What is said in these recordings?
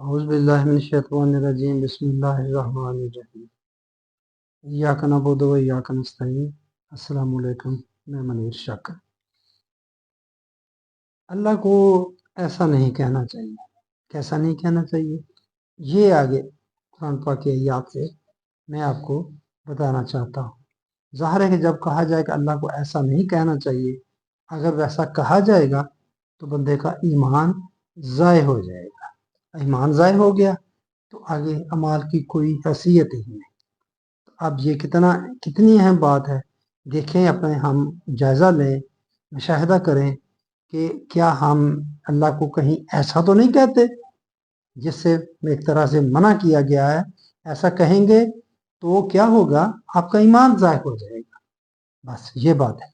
اعوذ باللہ من الشیطان الرجیم بسم اللہ الرحمن الرحیم ایاک نعبد و ایاک نستعین۔ السلام علیکم، میں منیر شاکر۔ اللہ کو ایسا نہیں کہنا چاہیے۔ کیسا نہیں کہنا چاہیے؟ یہ آگے قرآن پاک کی آیات سے میں آپ کو بتانا چاہتا ہوں۔ ظاہر ہے کہ جب کہا جائے کہ اللہ کو ایسا نہیں کہنا چاہیے، اگر ویسا کہا جائے گا تو بندے کا ایمان ضائع ہو جائے گا۔ ایمان ضائع ہو گیا تو آگے اعمال کی کوئی حیثیت ہی نہیں۔ اب یہ کتنی اہم بات ہے، دیکھیں، اپنے ہم جائزہ لیں، مشاہدہ کریں کہ کیا ہم اللہ کو کہیں ایسا تو نہیں کہتے جس سے ایک طرح سے منع کیا گیا ہے۔ ایسا کہیں گے تو کیا ہوگا؟ آپ کا ایمان ضائع ہو جائے گا۔ بس یہ بات ہے۔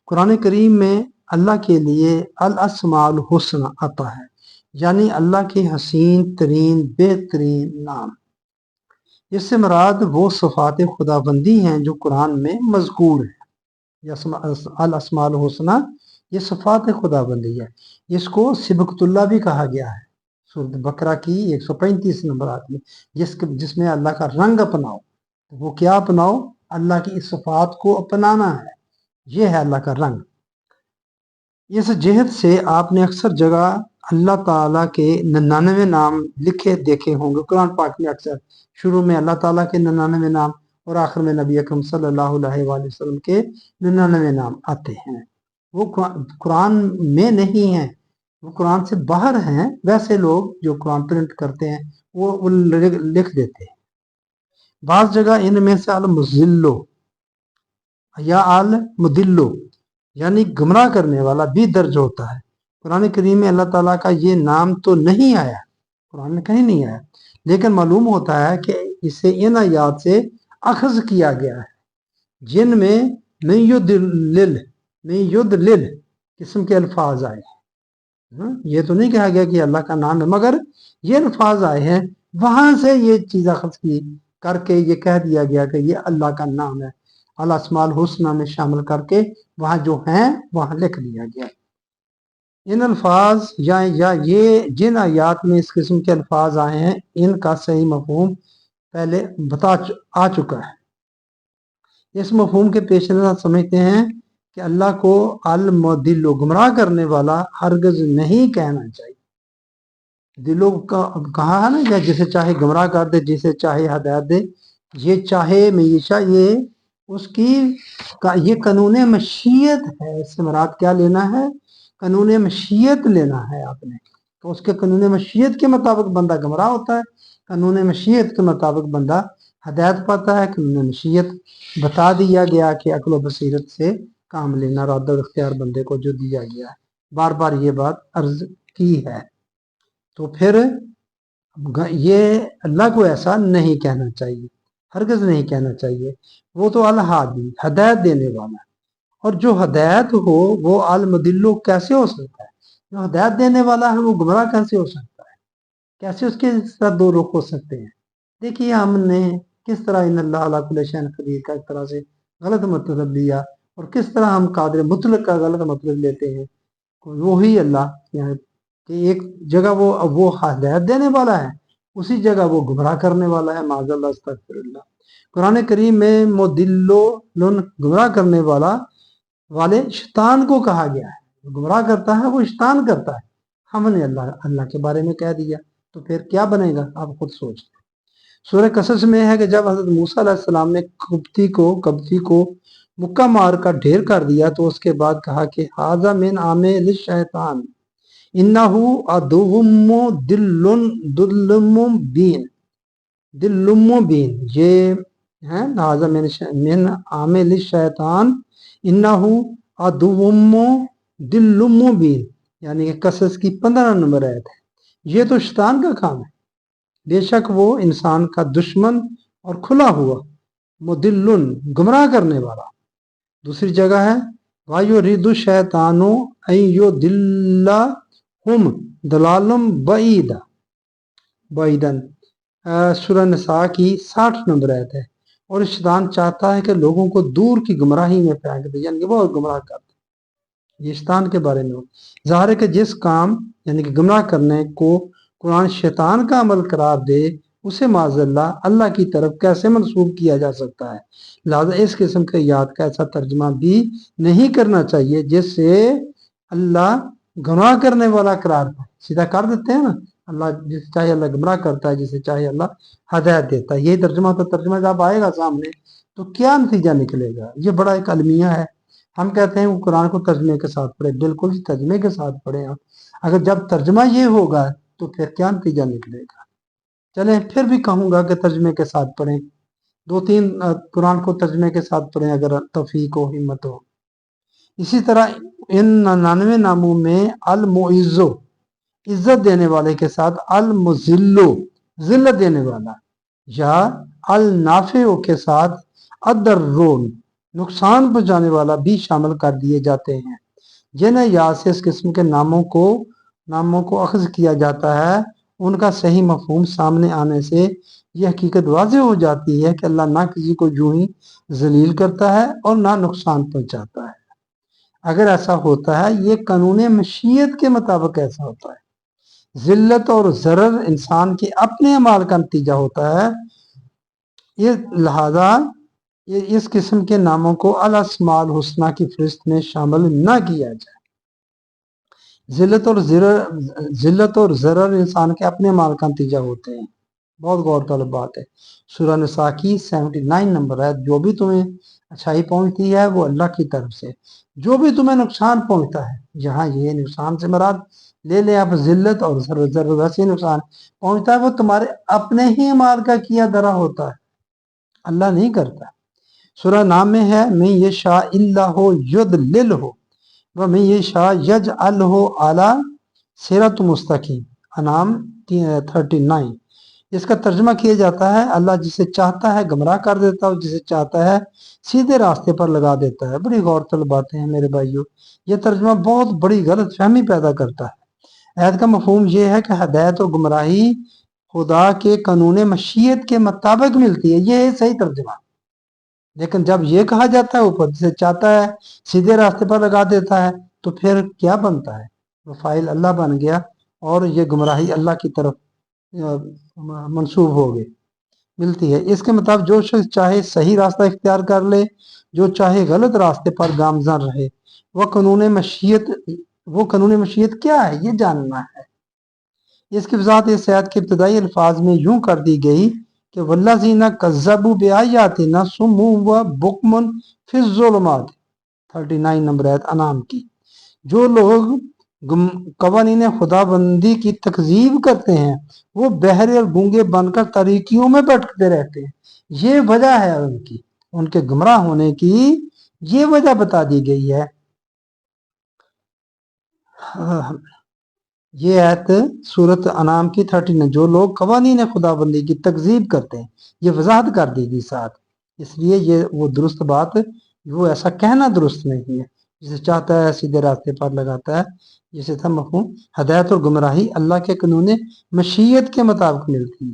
قرآن کریم میں اللہ کے لیے الاسماء الحسنی آتا ہے، یعنی اللہ کے حسین ترین بہترین نام۔ اس سے مراد وہ صفات خداوندی ہیں جو قرآن میں مذکور ہیں۔ الاسماء الحسنی یہ صفات خداوندی ہے۔ اس کو سبقت اللہ بھی کہا گیا ہے سورۃ بقرہ کی 135 نمبر آیت میں، جس میں اللہ کا رنگ اپناؤ۔ وہ کیا اپناؤ؟ اللہ کی اس صفات کو اپنانا ہے، یہ ہے اللہ کا رنگ۔ اس جہت سے آپ نے اکثر جگہ اللہ تعالیٰ کے 99 نام لکھے دیکھے ہوں گے قرآن پاک میں۔ اکثر شروع میں اللہ تعالیٰ کے 99 نام اور آخر میں نبی اکرم صلی اللہ علیہ وآلہ وسلم کے 99 نام آتے ہیں۔ وہ قرآن میں نہیں ہیں، وہ قرآن سے باہر ہیں۔ ویسے لوگ جو قرآن پرنٹ کرتے ہیں وہ لکھ دیتے ہیں۔ بعض جگہ ان میں سے المضلو یا المدلو یعنی گمراہ کرنے والا بھی درج ہوتا ہے۔ قرآن کریم میں اللہ تعالیٰ کا یہ نام تو نہیں آیا، قرآن میں کہیں نہیں آیا، لیکن معلوم ہوتا ہے کہ اسے ان آیات سے اخذ کیا گیا ہے جن میں من یضلل قسم کے الفاظ آئے ہیں۔ یہ تو نہیں کہا گیا کہ اللہ کا نام ہے، مگر یہ الفاظ آئے ہیں، وہاں سے یہ چیز اخذ کی کر کے یہ کہہ دیا گیا کہ یہ اللہ کا نام ہے۔ الاسماء الحسنی میں شامل کر کے وہاں جو ہیں وہاں لکھ دیا گیا۔ ان الفاظ یا یہ جن آیات میں اس قسم کے الفاظ آئے ہیں، ان کا صحیح مفہوم پہلے آ چکا ہے۔ اس مفہوم کے پیش نظر سمجھتے ہیں کہ اللہ کو المدل گمراہ کرنے والا ہرگز نہیں کہنا چاہیے۔ دلوں کا کہا ہے نا، جسے چاہے گمراہ کر دے، جسے چاہے ہدایت دے، یہ چاہے میشہ یہ قانون مشیت ہے۔ اس سے مراد کیا لینا ہے؟ قانون مشیت لینا ہے آپ نے۔ تو اس کے قانون مشیت کے مطابق بندہ گمراہ ہوتا ہے، قانون مشیت کے مطابق بندہ ہدایت پاتا ہے۔ قانون مشیت بتا دیا گیا کہ عقل و بصیرت سے کام لینا، ارادہ اور اختیار بندے کو جو دیا گیا ہے۔ بار بار یہ بات عرض کی ہے۔ تو پھر یہ اللہ کو ایسا نہیں کہنا چاہیے، ہرگز نہیں کہنا چاہیے۔ وہ تو الہادی ہدایت دینے والا ہے، اور جو ہدایت ہو وہ المدلو کیسے ہو سکتا ہے؟ جو ہدایت دینے والا ہے وہ گمراہ کیسے ہو سکتا ہے؟ کیسے اس کے ساتھ دو رخ ہو سکتے ہیں؟ دیکھیے ہم نے کس طرح ان اللہ علی کل شیء قدیر کا ایک طرح سے غلط مطلب لیا، اور کس طرح ہم قادر مطلق کا غلط مطلب لیتے ہیں۔ وہی اللہ کہ ایک جگہ وہ ہدایت دینے والا ہے، اسی جگہ وہ گمراہ کرنے والا ہے، معاذ اللہ استغفر اللہ۔ قرآن کریم میں مدلون گمراہ کرنے والے شیطان کو کہا گیا ہے۔ گمراہ کرتا ہے وہ شیطان کرتا ہے، ہم نے اللہ کے بارے میں کہہ دیا، تو پھر کیا بنے گا؟ آپ خود سوچیں۔ سورہ قصص میں ہے کہ جب حضرت موسیٰ علیہ السلام نے کبتی کو مکہ مار کا ڈھیر کر دیا تو اس کے بعد کہا کہ ھذا من عمل الشیطان انہ عدو ضل مبین۔ یہ ہے ھذا من عمل الشیطان انہ عدو ضل مبین، یعنی کہ قصص کی 15 نمبر آیت ہے۔ یہ تو شیطان کا کام ہے، بے شک وہ انسان کا دشمن اور کھلا ہوا مدلن گمراہ کرنے والا۔ دوسری جگہ ہے وَيُرِيدُ الشَّيْطَانُ أَن يُضِلَّهُمْ ضَلَالًا بَعِيدًا، سورہ نساء کی 60 نمبر آیت ہے۔ اور شیطان چاہتا ہے کہ لوگوں کو دور کی گمراہی میں پھینک دے، یعنی کہ وہ گمراہ کر دے۔ یہ شیطان کے بارے میں ہو۔ ظاہر ہے کہ جس کام یعنی کہ گمراہ کرنے کو कुरान शैतान का अमल करार दे, उसे माज़अल्लाह अल्लाह की तरफ कैसे मंसूब किया जा सकता है। लिहाजा इस किस्म के आयत का ऐसा तर्जमा भी नहीं करना चाहिए जिससे अल्लाह गुनाह करने वाला करार पाए। सीधा कर देते हैं ना, अल्लाह जिसे चाहे अल्लाह गुमराह करता है, जिसे चाहे अल्लाह हदायत देता है। यही तर्जमा, तो तर्जमा जब आएगा सामने तो क्या नतीजा निकलेगा। ये बड़ा एक अलमिया है। हम कहते हैं वो कुरान को तर्जमे के साथ पढ़े, बिल्कुल तर्जमे के साथ पढ़े आप। अगर जब तर्जमा ये होगा तो फिर क्या नतीजा निकलेगा। चलें, फिर भी कहूँगा कि तर्जमे के साथ पढ़ें, 2-3 कुरान को तर्जमे के साथ पढ़ें अगर तौफीक हो, हिम्मत हो। इसी तरह इन 99 नामों में अल मुइज़्ज़ो इज्जत देने वाले के साथ अल मुज़िल्लो जिल्लत देने वाला, या अल नाफिओ के साथ अदर्रोन नुकसान पहुंचाने वाला भी शामिल कर दिए जाते हैं। जिन्हें याद से इस किस्म के नामों को अख्ज़ किया जाता है, उनका सही मफहूम सामने आने से यह हकीकत वाज़ेह हो जाती है कि अल्लाह ना किसी को यूं ही जलील करता है और ना नुकसान पहुंचाता है। अगर ऐसा होता है, ये कानून मशीयत के मुताबिक ऐसा होता है। जिल्लत और ज़रर इंसान के अपने अमाल का नतीजा होता है। ये लिहाजा ये इस किस्म के नामों को अल अस्माउल हुस्ना की फहरिस्त में शामिल न किया जाए। जिल्लत और ज़रर इंसान के अपने अमाल का नतीजा होते हैं। बहुत गौर तलब बात है। सूरह निसा की 79 नंबर है। जो भी तुम्हें अच्छाई पहुंचती है वो अल्लाह की तरफ से, जो भी तुम्हें नुकसान पहुंचता है, यहाँ ये नुकसान से मराद ले लें आप जिल्लत और ज़रर, वैसे नुकसान पहुंचता है वो तुम्हारे अपने ही माल का किया धरा होता है, अल्लाह नहीं करता। सूरह नाम में है मैं ये शाह इल्ला हो युद लिल हो व मैं ये शाह यज अल हो आला सिरत मुस्तकीम, अनाम 39। इसका तर्जमा किया जाता है अल्लाह जिसे चाहता है गुमराह कर देता है, जिसे चाहता है सीधे रास्ते पर लगा देता है। बड़ी गौरतलब बातें हैं मेरे भाइयों। यह तर्जमा बहुत बड़ी गलत फहमी पैदा करता है। आयत का मफहूम यह है कि हदायत और गुमराही खुदा के कानून मशीयत के मुताबिक मिलती है, यह है सही तर्जमा। लेकिन जब यह कहा जाता है ऊपर जिसे चाहता है सीधे रास्ते पर लगा देता है, तो फिर क्या बनता है, वो फाइल अल्लाह बन गया और ये गुमराही अल्लाह की तरफ मंसूब हो गई, मिलती है। इसके मुताबिक जो शख्स चाहे सही रास्ता इख्तियार कर ले, जो चाहे गलत रास्ते पर गामजन रहे। वो कानून मशीयत क्या है, ये जानना है। इसकी वजाहत इस आयत के इब्तदाई अल्फाज में यूं कर दी गई कि वल्लज़ीना कज़्ज़बू बिआयातिना सुम्मु व बुकमुन फिज़ ज़ुलुमात, 39 नंबर आयत अनाम की। जो लोग कवानीन खुदाबंदी की तकजीब करते हैं वो बहरे और गूंगे बनकर तरीकियों में भटकते रहते हैं। ये वजह है उनके गुमराह होने की, ये वजह बता दी गई है। ये आयत सूरत अनाम की 39। जो लोग कवानीन खुदाबंदी की तकजीब करते हैं, ये वजाहत कर दी गई साथ। इसलिए ये वो दुरुस्त बात, वो ऐसा कहना दुरुस्त नहीं है। जिसे चाहता है सीधे रास्ते पर लगाता है। जिसे था मफहूम हदायत और गुमराही अल्लाह के कानून मशीयत के मुताबिक मिलती है।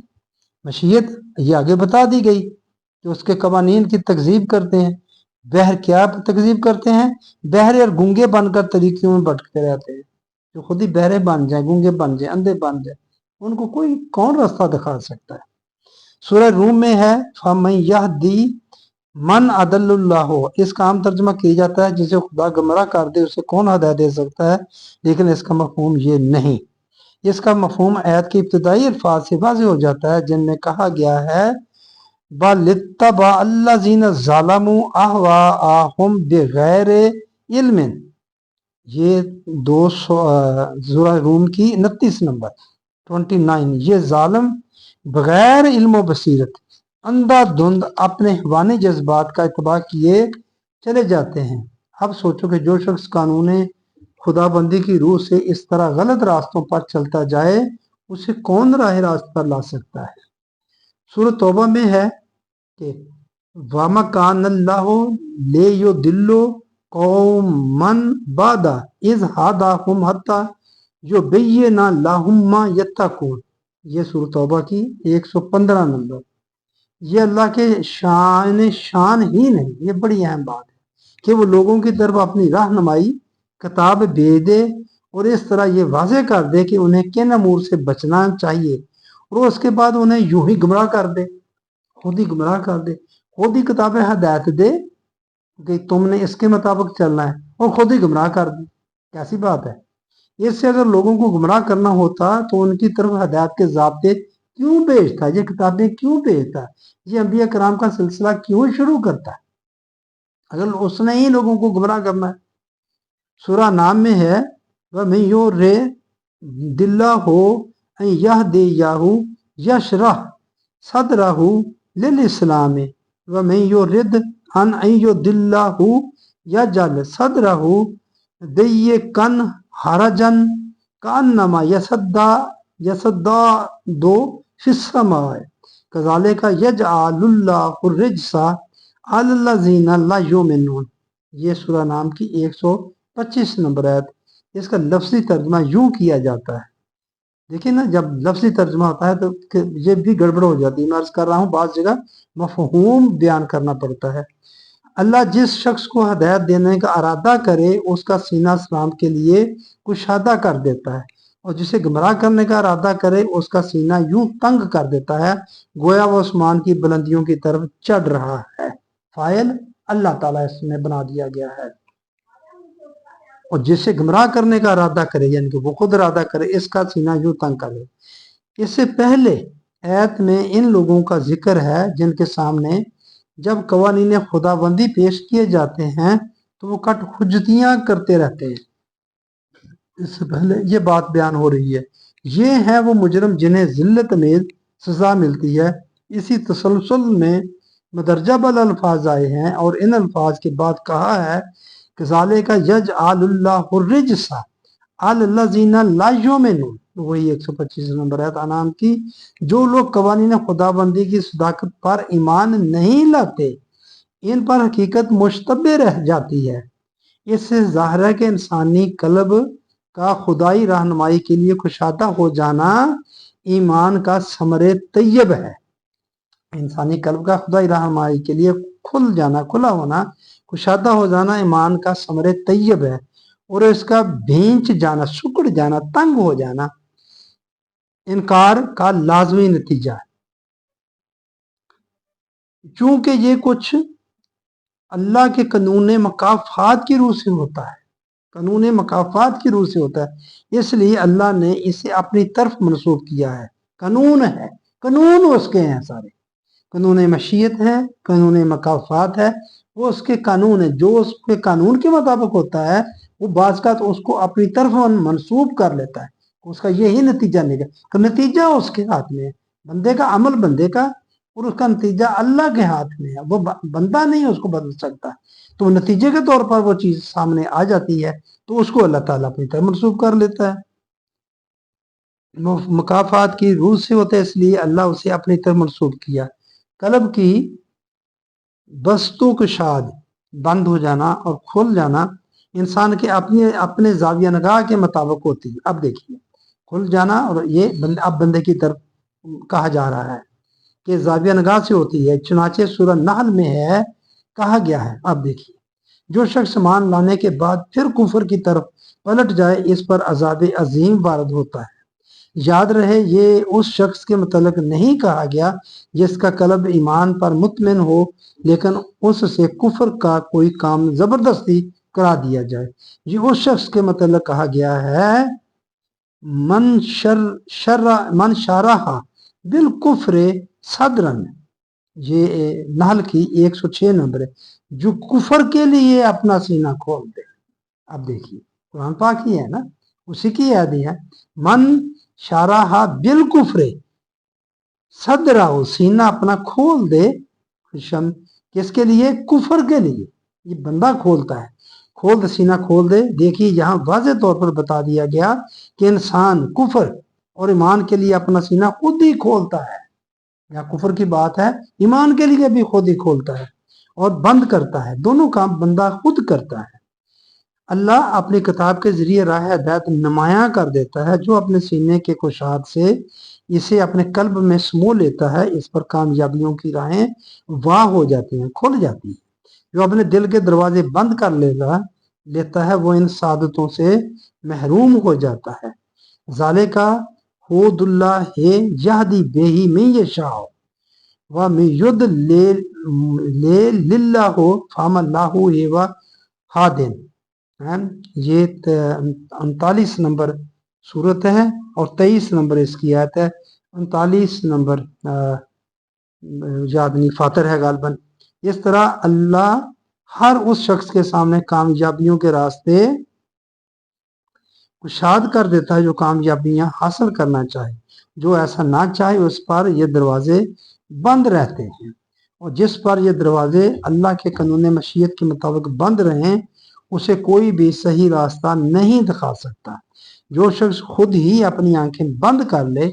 मशीयत ये आगे बता दी गई कि उसके कवानीन की तकजीब करते हैं। बहर क्या तकजीब करते हैं, बहरे और गूंगे बनकर तरीकियों में भटकते रहते हैं। जो खुद ही बहरे बन जाए, गूंगे बन जाए, अंधे बन जाए, उनको कौन रास्ता दिखा सकता है। सूरह रूम में है फमन यहदी मन अदल्लुल्लाह हो। इसका आम तर्जमा किया जाता है जिसे खुदा गुमराह कर दे उसे कौन हदायत दे सकता है, लेकिन इसका मफहूम ये नहीं। इसका मफहूम आयत के इब्तदाई अल्फाज से वाज़ेह हो जाता है जिनमें कहा गया है बलित्तबा अल्लज़ीना ज़लमू अहवाअहुम बिगैर इल्मिन। ये 200 सूरह रूम की 29 नंबर 29। ये जालिम बगैर इल्म बसीरत अंधाधुंध अपने हवानी जज्बात का इत्तबा किए चले जाते हैं। अब सोचो कि जो शख्स कानून खुदाबंदी की रूह से इस तरह गलत रास्तों पर चलता जाए उसे कौन राह रास्त पर ला सकता है। सूरह तौबा में है कि वामा कान अल्लाहु ले यो दिल्लो कौमन बादा इज हादाहुम हत्ता जो बेये ना लाहुम्मा यत्तकून। ये सूरह तौबा की 115 नंबर। ये अल्लाह के शान ही नहीं, ये बड़ी अहम बात है कि वो लोगों की तरफ अपनी रहनुमाई किताब भेज दे اور इस तरह ये वाज़ेह कर दे कि उन्हें किन अमूर से बचना चाहिए, और उसके बाद उन्हें यूं ही गुमराह कर दे, खुद ही गुमराह कर दे, खुद ही किताब हदायत दे कि तुमने इसके मुताबिक चलना है, और खुद ही गुमराह कर दे। कैसी बात है। इससे अगर लोगों को गुमराह करना होता तो उनकी तरफ हदायत के ज़ाब्ते क्यों भेजता, ये किताबें क्यों भेजता, ये अंबिया कराम का सिलसिला क्यों शुरू करता है, अगर उसने ही लोगों को गुमराह करना है। सूरा नाम में है वमन रे दिल्ला हो यह दे याहू यशरह सदरहू लिल इस्लाम वमन रिद अन दिल्लाहू यजल सदरहू दे कन हरजन कान्नमा यसद्दा दो फिस्समाए कज़ालिका यजअलुल्लाहु रिज्सा अलल्लज़ीना ला युमिनून। ये सूरा नाम की 125 नंबर आयत। इसका लफ्ज़ी तर्जुमा यूं किया जाता है। देखिए ना, जब लफ्ज़ी तर्जुमा होता है तो ये भी गड़बड़ हो जाती है। मैं अर्ज़ कर रहा हूँ बाज़ जगह मफ़हूम बयान करना पड़ता है। अल्लाह जिस शख्स को हदायत देने का इरादा करे उसका सीना सलाम के लिए कुशादा कर देता है, और जिसे गुमराह करने का इरादा करे उसका सीना यूं तंग कर देता है गोया वो आसमान की बुलंदियों की तरफ चढ़ रहा है। फाइल अल्लाह ताला इसमें बना दिया गया है। और जिसे गुमराह करने का इरादा करे यानी कि वो खुद इरादा करे, इसका सीना यूं तंग कर दे। इससे पहले आयत में इन लोगों का जिक्र है जिनके सामने जब कवानीन खुदाबंदी पेश किए जाते हैं तो वो कट खुजतियां करते रहते हैं। इससे पहले ये बात बयान हो रही है, ये हैं वो मुजरम जिन्हें जिल्लत में सजा मिलती है। इसी तसलसल में मदरजा बल अल्फाज आए हैं और इन अल्फाज के बाद कहा है कज़ालिका यजअलुल्लाहु रिज्सा अलल्लज़ीना ला युमिनून। वही 125 नंबर है अनाम की, जो लोग कवानीन खुदाबंदी की सदाकत पर ईमान नहीं लाते इन पर हकीकत मुश्तबे रह जाती है। इससे ज़ाहिर है कि इंसानी कल्ब का खुदाई रहनुमाई के लिए कुशादा हो जाना ईमान का समरे तैयब है। इंसानी कल्ब का खुदाई रहनुमाई के लिए खुल जाना, खुला होना, कुशादा हो जाना ईमान का समरे तैयब है, और इसका भींच जाना, सुकड़ जाना, तंग हो जाना इनकार का लाजमी नतीजा है। चूंकि ये कुछ अल्लाह के कानून मकाफात की रूह से होता है, कानून मकाफात की रूह से होता है, इसलिए अल्लाह ने इसे अपनी तरफ मनसूब किया है। कानून है, कानून उसके हैं सारे, कानून मशीयत है, कानून मकाफात है, वो उसके कानून है। जो उसके कानून के मुताबिक होता है वो बाज़ का तो उसको अपनी तरफ मनसूब कर लेता है, उसका यही नतीजा निकले, तो नतीजा उसके हाथ में है। बंदे का अमल बंदे का, और उसका नतीजा अल्लाह के हाथ में है। वो बंदा नहीं उसको बदल सकता। तो नतीजे के तौर पर वो चीज सामने आ जाती है तो उसको अल्लाह ताला अपनी तरफ मनसूब कर लेता है। मुकाफात की रूह से होता है, इसलिए अल्लाह उसे अपनी तरफ मनसूब किया। कल्ब की बस्तु कुशाद बंद हो जाना और खुल जाना इंसान के अपने जाविया नगाह के मुताबिक होती है। अब देखिए खुल जाना, और ये अब बंदे की तरफ कहा जा रहा है कि जाविया नगाह से होती है। चुनाचे सूरह नहल में है, कहा गया है। अब देखिए जो शख्स मान लाने के बाद फिर कुफर की तरफ पलट जाए इस पर अजाब अजीम वारद होता है। याद रहे ये उस शख्स के मुतल्लिक नहीं कहा गया जिसका कल्ब ईमान पर मुतमिन हो लेकिन उससे कुफर का कोई काम जबरदस्ती करा दिया जाए। ये उस शख्स के मुतल्लिक कहा गया है मन शारहा बिल कुफरे सदरन। ये नहल की 106 नंबर है, जो कुफर के लिए अपना सीना खोल दे। अब देखिए कुरान पाक ही है ना, उसी की याद है। मन शारहा बिल कुफरे सदराओ, सीना अपना खोल दे, किसके लिए? कुफर के लिए। ये बंदा खोलता है, खोल दे, सीना खोल दे। देखिए यहाँ वाज़ेह तौर पर बता दिया गया कि इंसान कुफर और ईमान के लिए अपना सीना खुद ही खोलता है। यहाँ कुफर की बात है, ईमान के लिए भी खुद ही खोलता है और बंद करता है। दोनों काम बंदा खुद करता है। अल्लाह अपनी किताब के जरिए राह हिदायत नुमायां कर देता है। जो अपने सीने के कुशाद से इसे अपने कल्ब में समो लेता है इस पर कामयाबियों की राहें वाह हो जाती हैं, खुल जाती हैं। जो अपने दिल के दरवाजे बंद कर लेगा लेता है वो इन सादतों से महरूम हो जाता है। ज़ालिका हुदुल्लाह है यहदी बिही मन यशाअ व मन युद्लिल लिल्लाहु फमल्लाहु हुव हादिन। ये 39 नंबर सूरत है और 23 नंबर इसकी आयत है। 39 नंबर याद नहीं, फातर है गालबन। इस तरह अल्लाह हर उस शख्स के सामने कामयाबियों के रास्ते कुशाद कर देता है जो कामयाबियां हासिल करना चाहे। जो ऐसा ना चाहे उस पर ये दरवाजे बंद रहते हैं, और जिस पर ये दरवाजे अल्लाह के कानून मशीयत के मुताबिक बंद रहें उसे कोई भी सही रास्ता नहीं दिखा सकता। जो शख्स खुद ही अपनी आंखें बंद कर ले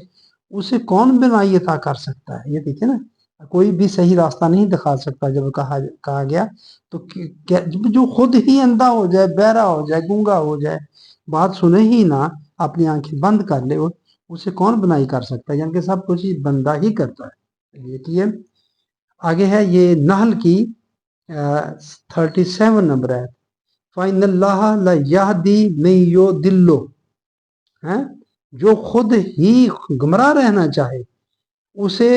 उसे कौन बनाई अता कर सकता है। ये देखिए ना, कोई भी सही रास्ता नहीं दिखा सकता। जब कहा गया तो जो खुद ही अंधा हो जाए, बहरा हो जाए, गूंगा हो जाए, बात सुने ही ना, अपनी आंखें बंद कर ले, उसे कौन बनाई कर सकता है। यानी कि सब कुछ बंदा ही करता है। देखिए आगे है ये नहल की 37 नंबर है। फ़इन्नल्लाह ला यहदी मन युदिल्लु, है जो खुद ही गुमराह रहना चाहे उसे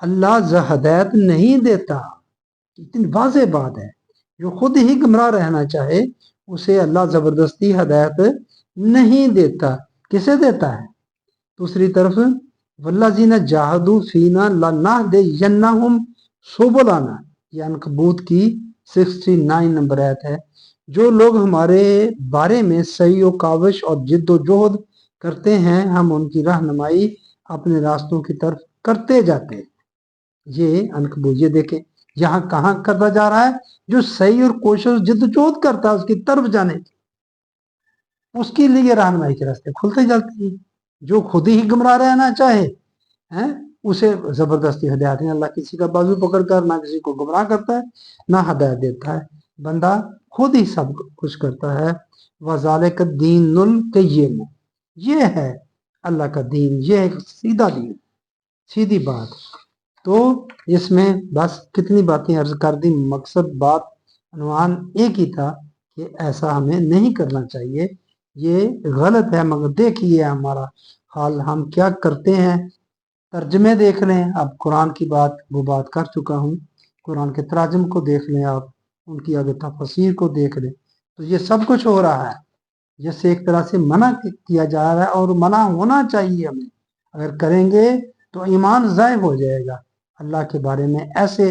अल्लाह हदायत नहीं देता। इतनी वाज़ेह बात है, जो खुद ही गुमराह रहना चाहे उसे अल्लाह जबरदस्ती हदायत नहीं देता। किसे देता है? दूसरी तरफ वल्लज़ीना जाहदू फीना लनहदियन्नहुम सुबुलना, ये अनकबूत की 69 नंबर आयत है। जो लोग हमारे बारे में सही व काविश और जिद्दोजहद करते हैं हम उनकी रहनुमाई अपने रास्तों की तरफ करते जाते हैं। ये अनकबूत, ये देखें यहाँ कहाँ करता जा रहा है, जो सही और कोशिश जिद्दोजहद करता है उसकी तरफ जाने की, उसके लिए रहनुमाई के रास्ते खुलते जाते हैं। जो खुद ही गुमराह रहना चाहे हैं उसे जबरदस्ती हदायत नहीं। अल्लाह किसी का बाजू पकड़कर ना किसी को गुमराह करता है ना हदायत देता है, बंदा खुद ही सब कुछ करता है। वज़ालिका दीनुल क़य्यिम, ये है अल्लाह का दीन, ये है सीधा दीन, सीधी बात। तो इसमें बस कितनी बातें अर्ज कर दी, मकसद बात अनुमान एक ही था कि ऐसा हमें नहीं करना चाहिए, ये गलत है। मगर देखिए हमारा हाल, हम क्या करते हैं। तर्जमे देख लें, अब कुरान की बात वो बात कर चुका हूँ, कुरान के तराजम को देख लें आप, उनकी आगे तफसीर को देख लें, तो ये सब कुछ हो रहा है। जैसे एक तरह से मना किया जा रहा है और मना होना चाहिए हमें। अगर करेंगे तो ईमान ज़ाय हो जाएगा। अल्लाह के बारे में ऐसे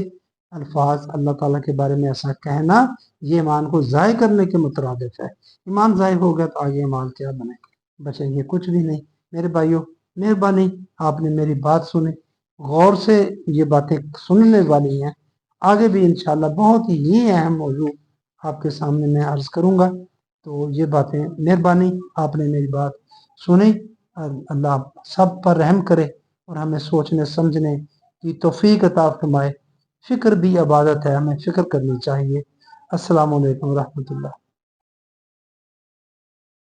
अल्फाज, अल्लाह ताला के बारे में ऐसा कहना, ये ईमान को ज़ाय करने के मुतरादिफ है। ईमान ज़ाय हो गया तो आगे ईमान क्या बने, बचेंगे कुछ भी नहीं। मेरे भाइयों, मेहरबानी आपने मेरी बात सुनी, गौर से ये बातें सुनने वाली हैं। आगे भी इंशाल्लाह बहुत ही अहम मौजू आपके सामने मैं अर्ज़ करूँगा। तो ये बातें, मेहरबानी आपने मेरी बात सुनी। अल्लाह सब पर रहम करे और हमें सोचने समझने की तौफीक अता फरमाए। फ़िक्र भी इबादत है, हमें फ़िक्र करनी चाहिए। अस्सलामु अलैकुम व रहमतुल्लाह।